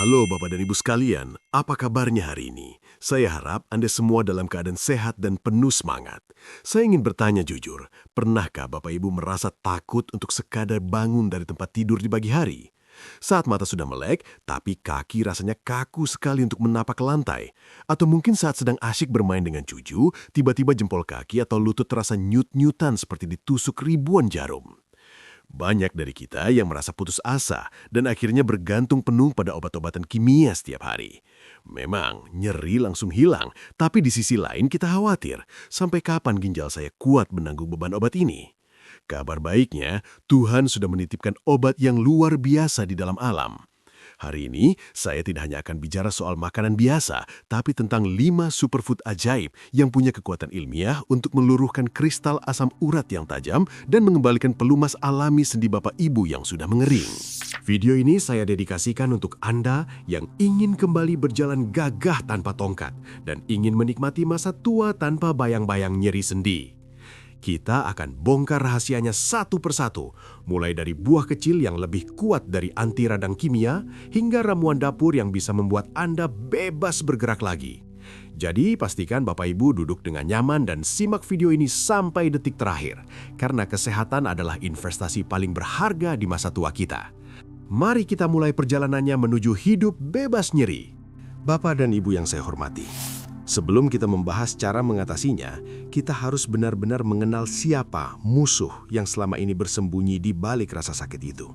Halo Bapak dan Ibu sekalian, apa kabarnya hari ini? Saya harap Anda semua dalam keadaan sehat dan penuh semangat. Saya ingin bertanya jujur, pernahkah Bapak Ibu merasa takut untuk sekadar bangun dari tempat tidur di pagi hari? Saat mata sudah melek, tapi kaki rasanya kaku sekali untuk menapak ke lantai. Atau mungkin saat sedang asyik bermain dengan cucu, tiba-tiba jempol kaki atau lutut terasa nyut-nyutan seperti ditusuk ribuan jarum. Banyak dari kita yang merasa putus asa dan akhirnya bergantung penuh pada obat-obatan kimia setiap hari. Memang nyeri langsung hilang, tapi di sisi lain kita khawatir sampai kapan ginjal saya kuat menanggung beban obat ini. Kabar baiknya, Tuhan sudah menitipkan obat yang luar biasa di dalam alam. Hari ini, saya tidak hanya akan bicara soal makanan biasa, tapi tentang 5 superfood ajaib yang punya kekuatan ilmiah untuk meluruhkan kristal asam urat yang tajam dan mengembalikan pelumas alami sendi Bapak Ibu yang sudah mengering. Video ini saya dedikasikan untuk Anda yang ingin kembali berjalan gagah tanpa tongkat dan ingin menikmati masa tua tanpa bayang-bayang nyeri sendi. Kita akan bongkar rahasianya satu persatu, mulai dari buah kecil yang lebih kuat dari anti radang kimia, hingga ramuan dapur yang bisa membuat Anda bebas bergerak lagi. Jadi pastikan Bapak Ibu duduk dengan nyaman dan simak video ini sampai detik terakhir, karena kesehatan adalah investasi paling berharga di masa tua kita. Mari kita mulai perjalanannya menuju hidup bebas nyeri. Bapak dan Ibu yang saya hormati, sebelum kita membahas cara mengatasinya, kita harus benar-benar mengenal siapa musuh yang selama ini bersembunyi di balik rasa sakit itu.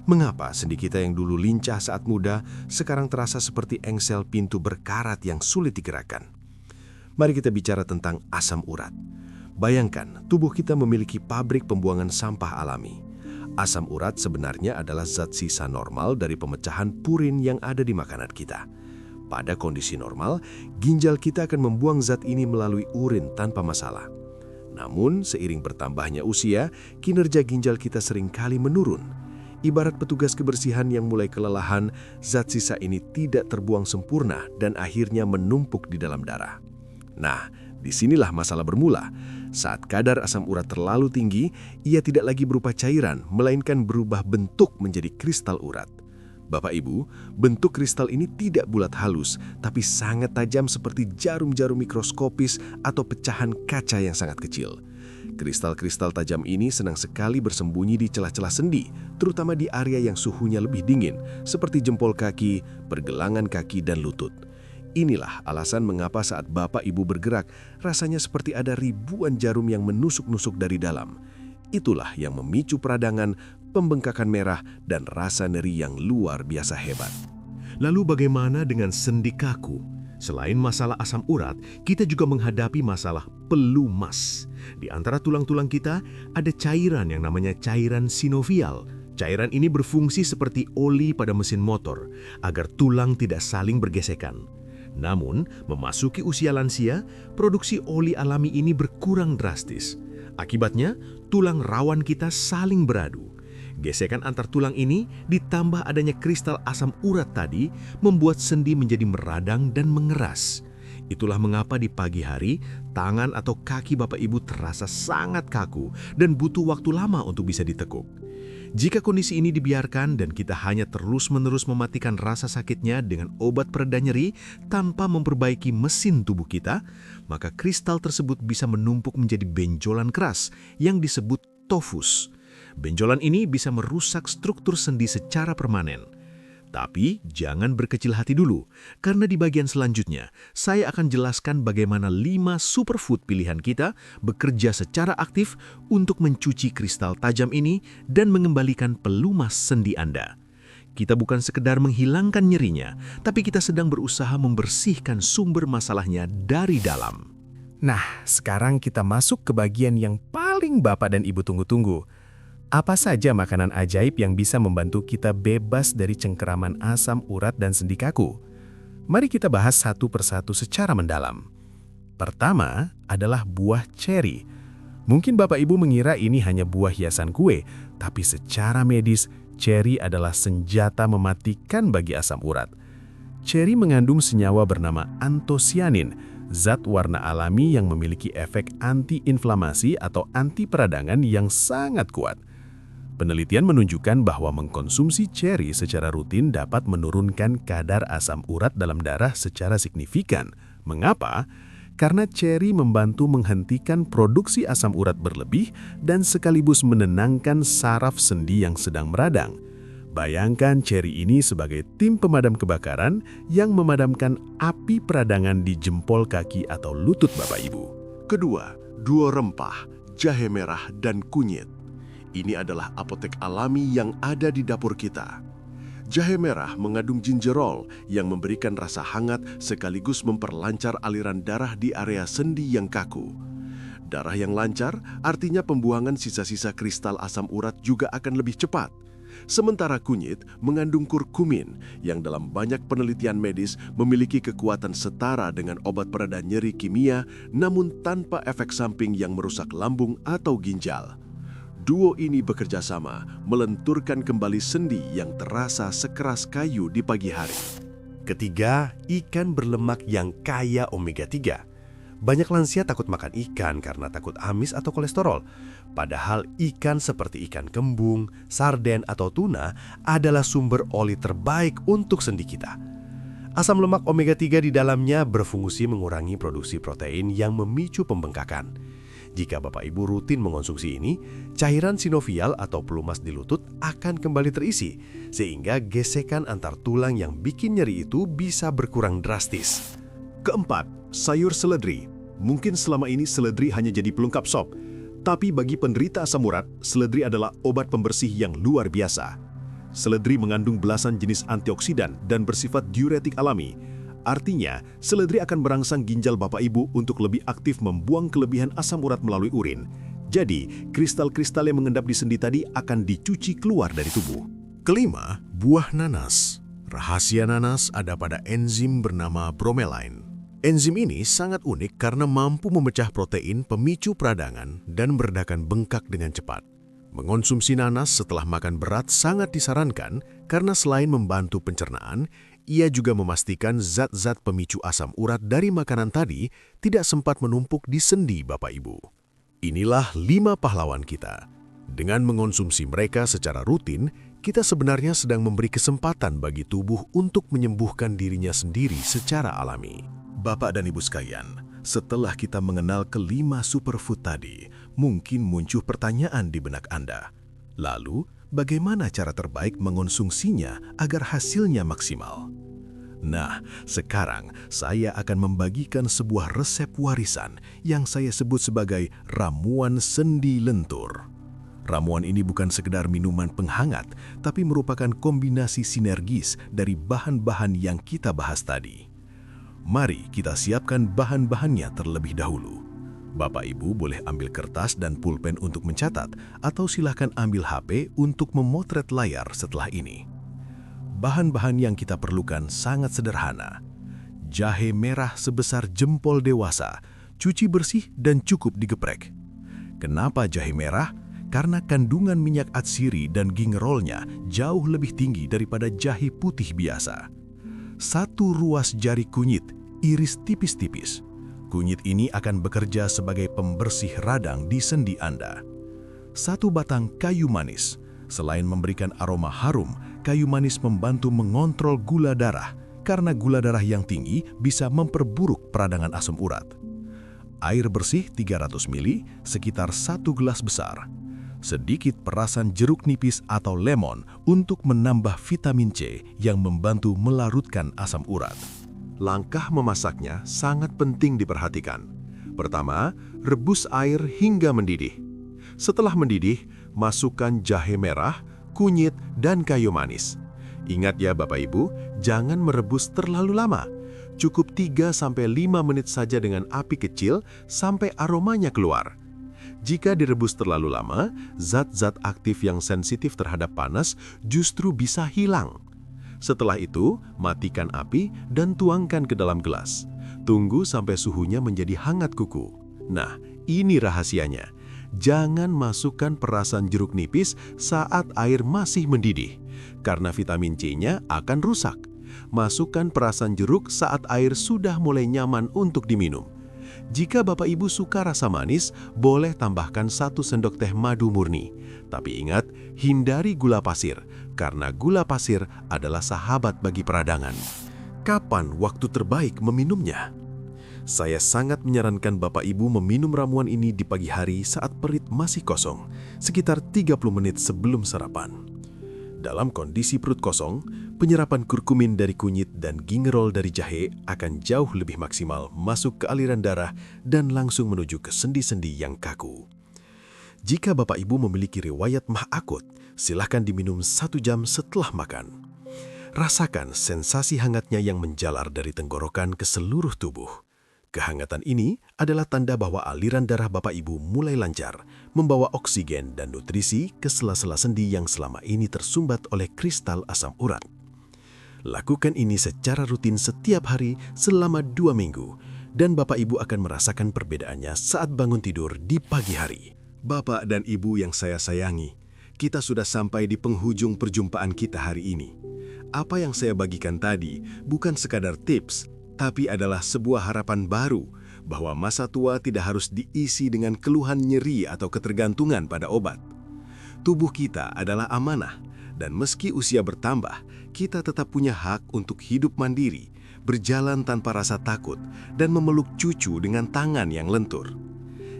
Mengapa sendi kita yang dulu lincah saat muda sekarang terasa seperti engsel pintu berkarat yang sulit digerakkan? Mari kita bicara tentang asam urat. Bayangkan, tubuh kita memiliki pabrik pembuangan sampah alami. Asam urat sebenarnya adalah zat sisa normal dari pemecahan purin yang ada di makanan kita. Pada kondisi normal, ginjal kita akan membuang zat ini melalui urin tanpa masalah. Namun, seiring bertambahnya usia, kinerja ginjal kita seringkali menurun. Ibarat petugas kebersihan yang mulai kelelahan, zat sisa ini tidak terbuang sempurna dan akhirnya menumpuk di dalam darah. Nah, disinilah masalah bermula. Saat kadar asam urat terlalu tinggi, ia tidak lagi berupa cairan, melainkan berubah bentuk menjadi kristal urat. Bapak Ibu, bentuk kristal ini tidak bulat halus, tapi sangat tajam seperti jarum-jarum mikroskopis atau pecahan kaca yang sangat kecil. Kristal-kristal tajam ini senang sekali bersembunyi di celah-celah sendi, terutama di area yang suhunya lebih dingin, seperti jempol kaki, pergelangan kaki, dan lutut. Inilah alasan mengapa saat Bapak Ibu bergerak, rasanya seperti ada ribuan jarum yang menusuk-nusuk dari dalam. Itulah yang memicu peradangan, pembengkakan merah, dan rasa nyeri yang luar biasa hebat. Lalu bagaimana dengan sendi kaku? Selain masalah asam urat, kita juga menghadapi masalah pelumas. Di antara tulang-tulang kita, ada cairan yang namanya cairan sinovial. Cairan ini berfungsi seperti oli pada mesin motor, agar tulang tidak saling bergesekan. Namun, memasuki usia lansia, produksi oli alami ini berkurang drastis. Akibatnya, tulang rawan kita saling beradu. Gesekan antar tulang ini ditambah adanya kristal asam urat tadi membuat sendi menjadi meradang dan mengeras. Itulah mengapa di pagi hari, tangan atau kaki Bapak Ibu terasa sangat kaku dan butuh waktu lama untuk bisa ditekuk. Jika kondisi ini dibiarkan dan kita hanya terus-menerus mematikan rasa sakitnya dengan obat pereda nyeri tanpa memperbaiki mesin tubuh kita, maka kristal tersebut bisa menumpuk menjadi benjolan keras yang disebut tofus. Benjolan ini bisa merusak struktur sendi secara permanen. Tapi jangan berkecil hati dulu, karena di bagian selanjutnya saya akan jelaskan bagaimana 5 superfood pilihan kita bekerja secara aktif untuk mencuci kristal tajam ini dan mengembalikan pelumas sendi Anda. Kita bukan sekedar menghilangkan nyerinya, tapi kita sedang berusaha membersihkan sumber masalahnya dari dalam. Nah, sekarang kita masuk ke bagian yang paling Bapak dan Ibu tunggu-tunggu. Apa saja makanan ajaib yang bisa membantu kita bebas dari cengkeraman asam urat dan sendi kaku? Mari kita bahas satu persatu secara mendalam. Pertama adalah buah ceri. Mungkin Bapak Ibu mengira ini hanya buah hiasan kue, tapi secara medis, ceri adalah senjata mematikan bagi asam urat. Ceri mengandung senyawa bernama antosianin, zat warna alami yang memiliki efek anti-inflamasi atau anti peradangan yang sangat kuat. Penelitian menunjukkan bahwa mengkonsumsi ceri secara rutin dapat menurunkan kadar asam urat dalam darah secara signifikan. Mengapa? Karena ceri membantu menghentikan produksi asam urat berlebih dan sekaligus menenangkan saraf sendi yang sedang meradang. Bayangkan ceri ini sebagai tim pemadam kebakaran yang memadamkan api peradangan di jempol kaki atau lutut Bapak Ibu. Kedua, duo rempah, jahe merah dan kunyit. Ini adalah apotek alami yang ada di dapur kita. Jahe merah mengandung gingerol yang memberikan rasa hangat sekaligus memperlancar aliran darah di area sendi yang kaku. Darah yang lancar artinya pembuangan sisa-sisa kristal asam urat juga akan lebih cepat. Sementara kunyit mengandung kurkumin yang dalam banyak penelitian medis memiliki kekuatan setara dengan obat pereda nyeri kimia namun tanpa efek samping yang merusak lambung atau ginjal. Duo ini bekerja sama melenturkan kembali sendi yang terasa sekeras kayu di pagi hari. Ketiga, ikan berlemak yang kaya omega-3. Banyak lansia takut makan ikan karena takut amis atau kolesterol. Padahal ikan seperti ikan kembung, sarden, atau tuna adalah sumber oli terbaik untuk sendi kita. Asam lemak omega-3 di dalamnya berfungsi mengurangi produksi protein yang memicu pembengkakan. Jika Bapak Ibu rutin mengonsumsi ini, cairan sinovial atau pelumas di lutut akan kembali terisi, sehingga gesekan antar tulang yang bikin nyeri itu bisa berkurang drastis. Keempat, sayur seledri. Mungkin selama ini seledri hanya jadi pelengkap sop, tapi bagi penderita asam urat, seledri adalah obat pembersih yang luar biasa. Seledri mengandung belasan jenis antioksidan dan bersifat diuretik alami. Artinya, seledri akan merangsang ginjal Bapak Ibu untuk lebih aktif membuang kelebihan asam urat melalui urin. Jadi, kristal-kristal yang mengendap di sendi tadi akan dicuci keluar dari tubuh. Kelima, buah nanas. Rahasia nanas ada pada enzim bernama bromelain. Enzim ini sangat unik karena mampu memecah protein pemicu peradangan dan meredakan bengkak dengan cepat. Mengonsumsi nanas setelah makan berat sangat disarankan karena selain membantu pencernaan, ia juga memastikan zat-zat pemicu asam urat dari makanan tadi tidak sempat menumpuk di sendi Bapak Ibu. Inilah 5 pahlawan kita. Dengan mengonsumsi mereka secara rutin, kita sebenarnya sedang memberi kesempatan bagi tubuh untuk menyembuhkan dirinya sendiri secara alami. Bapak dan Ibu sekalian, setelah kita mengenal kelima superfood tadi, mungkin muncul pertanyaan di benak Anda. Lalu, bagaimana cara terbaik mengonsumsinya agar hasilnya maksimal? Nah, sekarang saya akan membagikan sebuah resep warisan yang saya sebut sebagai ramuan sendi lentur. Ramuan ini bukan sekedar minuman penghangat, tapi merupakan kombinasi sinergis dari bahan-bahan yang kita bahas tadi. Mari kita siapkan bahan-bahannya terlebih dahulu. Bapak Ibu boleh ambil kertas dan pulpen untuk mencatat, atau silahkan ambil HP untuk memotret layar setelah ini. Bahan-bahan yang kita perlukan sangat sederhana. Jahe merah sebesar jempol dewasa, cuci bersih dan cukup digeprek. Kenapa jahe merah? Karena kandungan minyak atsiri dan gingerolnya jauh lebih tinggi daripada jahe putih biasa. 1 ruas jari kunyit, iris tipis-tipis. Kunyit ini akan bekerja sebagai pembersih radang di sendi Anda. 1 batang kayu manis. Selain memberikan aroma harum, kayu manis membantu mengontrol gula darah, karena gula darah yang tinggi bisa memperburuk peradangan asam urat. Air bersih 300 ml, sekitar 1 gelas besar. Sedikit perasan jeruk nipis atau lemon untuk menambah vitamin C yang membantu melarutkan asam urat. Langkah memasaknya sangat penting diperhatikan. Pertama, rebus air hingga mendidih. Setelah mendidih, masukkan jahe merah, kunyit, dan kayu manis. Ingat ya Bapak Ibu, jangan merebus terlalu lama. Cukup 3-5 menit saja dengan api kecil sampai aromanya keluar. Jika direbus terlalu lama, zat-zat aktif yang sensitif terhadap panas justru bisa hilang. Setelah itu, matikan api dan tuangkan ke dalam gelas. Tunggu sampai suhunya menjadi hangat kuku. Nah, ini rahasianya. Jangan masukkan perasan jeruk nipis saat air masih mendidih, karena vitamin C-nya akan rusak. Masukkan perasan jeruk saat air sudah mulai nyaman untuk diminum. Jika Bapak Ibu suka rasa manis, boleh tambahkan 1 sendok teh madu murni. Tapi ingat, hindari gula pasir, karena gula pasir adalah sahabat bagi peradangan. Kapan waktu terbaik meminumnya? Saya sangat menyarankan Bapak Ibu meminum ramuan ini di pagi hari saat perut masih kosong, sekitar 30 menit sebelum sarapan. Dalam kondisi perut kosong, penyerapan kurkumin dari kunyit dan gingerol dari jahe akan jauh lebih maksimal masuk ke aliran darah dan langsung menuju ke sendi-sendi yang kaku. Jika Bapak Ibu memiliki riwayat MAH akut, silakan diminum 1 jam setelah makan. Rasakan sensasi hangatnya yang menjalar dari tenggorokan ke seluruh tubuh. Kehangatan ini adalah tanda bahwa aliran darah Bapak Ibu mulai lancar, membawa oksigen dan nutrisi ke sela-sela sendi yang selama ini tersumbat oleh kristal asam urat. Lakukan ini secara rutin setiap hari selama 2 minggu, dan Bapak Ibu akan merasakan perbedaannya saat bangun tidur di pagi hari. Bapak dan Ibu yang saya sayangi, kita sudah sampai di penghujung perjumpaan kita hari ini. Apa yang saya bagikan tadi bukan sekadar tips, tapi adalah sebuah harapan baru bahwa masa tua tidak harus diisi dengan keluhan nyeri atau ketergantungan pada obat. Tubuh kita adalah amanah, dan meski usia bertambah, kita tetap punya hak untuk hidup mandiri, berjalan tanpa rasa takut, dan memeluk cucu dengan tangan yang lentur.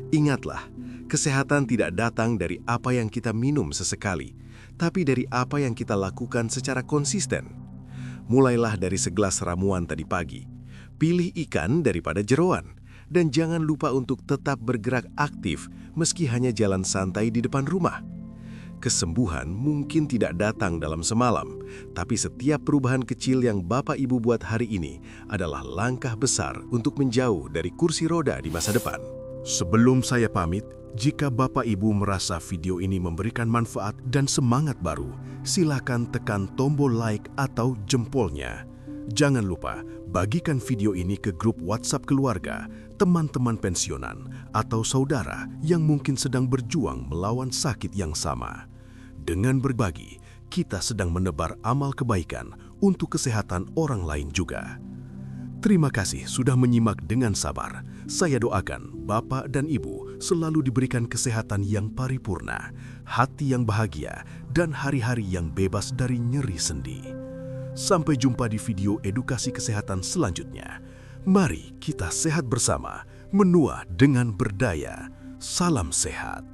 Ingatlah, kesehatan tidak datang dari apa yang kita minum sesekali, tapi dari apa yang kita lakukan secara konsisten. Mulailah dari segelas ramuan tadi pagi. Pilih ikan daripada jeroan, dan jangan lupa untuk tetap bergerak aktif meski hanya jalan santai di depan rumah. Kesembuhan mungkin tidak datang dalam semalam, tapi setiap perubahan kecil yang Bapak Ibu buat hari ini adalah langkah besar untuk menjauh dari kursi roda di masa depan. Sebelum saya pamit, jika Bapak Ibu merasa video ini memberikan manfaat dan semangat baru, silakan tekan tombol like atau jempolnya. Jangan lupa, bagikan video ini ke grup WhatsApp keluarga, teman-teman pensiunan, atau saudara yang mungkin sedang berjuang melawan sakit yang sama. Dengan berbagi, kita sedang menebar amal kebaikan untuk kesehatan orang lain juga. Terima kasih sudah menyimak dengan sabar. Saya doakan Bapak dan Ibu selalu diberikan kesehatan yang paripurna, hati yang bahagia, dan hari-hari yang bebas dari nyeri sendi. Sampai jumpa di video edukasi kesehatan selanjutnya. Mari kita sehat bersama, menua dengan berdaya. Salam sehat.